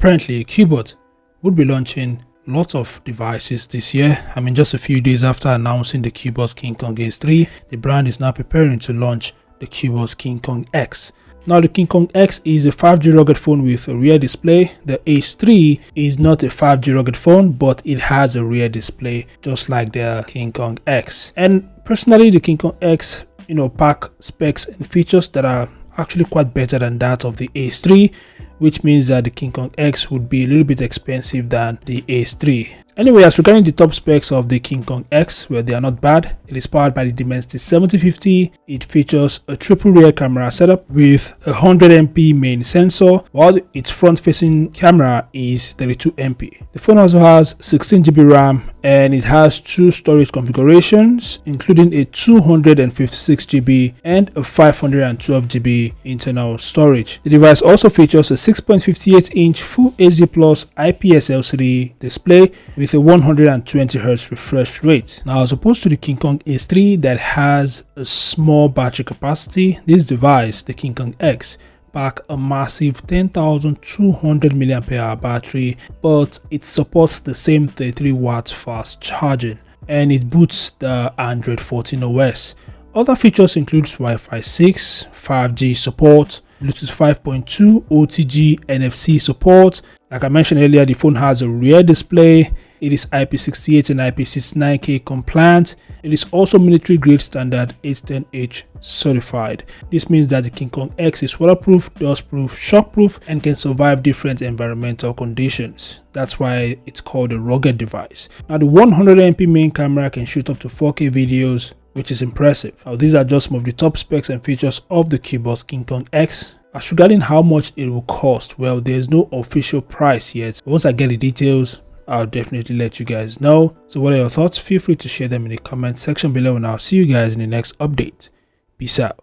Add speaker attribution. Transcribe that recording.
Speaker 1: Apparently, Cubot would be launching lots of devices this year. I mean, just a few days after announcing the Cubot KingKong X3, the brand is now preparing to launch the Cubot KingKong X. Now, the KingKong X is a 5G rugged phone with a rear display. The X3 is not a 5G rugged phone, but it has a rear display just like the KingKong X. And personally, the KingKong X, pack specs and features that are actually quite better than that of the X3, which means that the KingKong X would be a little bit expensive than the X3. Anyway, as regarding the top specs of the KingKong X, well, they are not bad. It is powered by the Dimensity 7050. It features a triple rear camera setup with a 100MP main sensor, while its front-facing camera is 32MP. The phone also has 16GB RAM, and it has two storage configurations, including a 256GB and a 512GB internal storage. The device also features a 6.58-inch Full HD Plus IPS LCD display with a 120Hz refresh rate. Now, as opposed to the KingKong X3 that has a small battery capacity, this device, the KingKong X, pack a massive 10,200 mAh battery, but it supports the same 33 watts fast charging, and it boots the Android 14 OS. Other features include Wi-Fi 6, 5G support, Bluetooth 5.2, OTG, NFC support. Like I mentioned earlier, the phone has a rear display. It is IP68 and IP69K compliant. It is also military grade standard 810H certified. This means that the KingKong X is waterproof, dustproof, shockproof, and can survive different environmental conditions. That's why it's called a rugged device. Now, the 100MP main camera can shoot up to 4K videos, which is impressive. Now, these are just some of the top specs and features of the Cubot KingKong X. As regarding how much it will cost, well, there's no official price yet. Once I get the details, I'll definitely let you guys know. So what are your thoughts? Feel free to share them in the comment section below, and I'll see you guys in the next update. Peace out.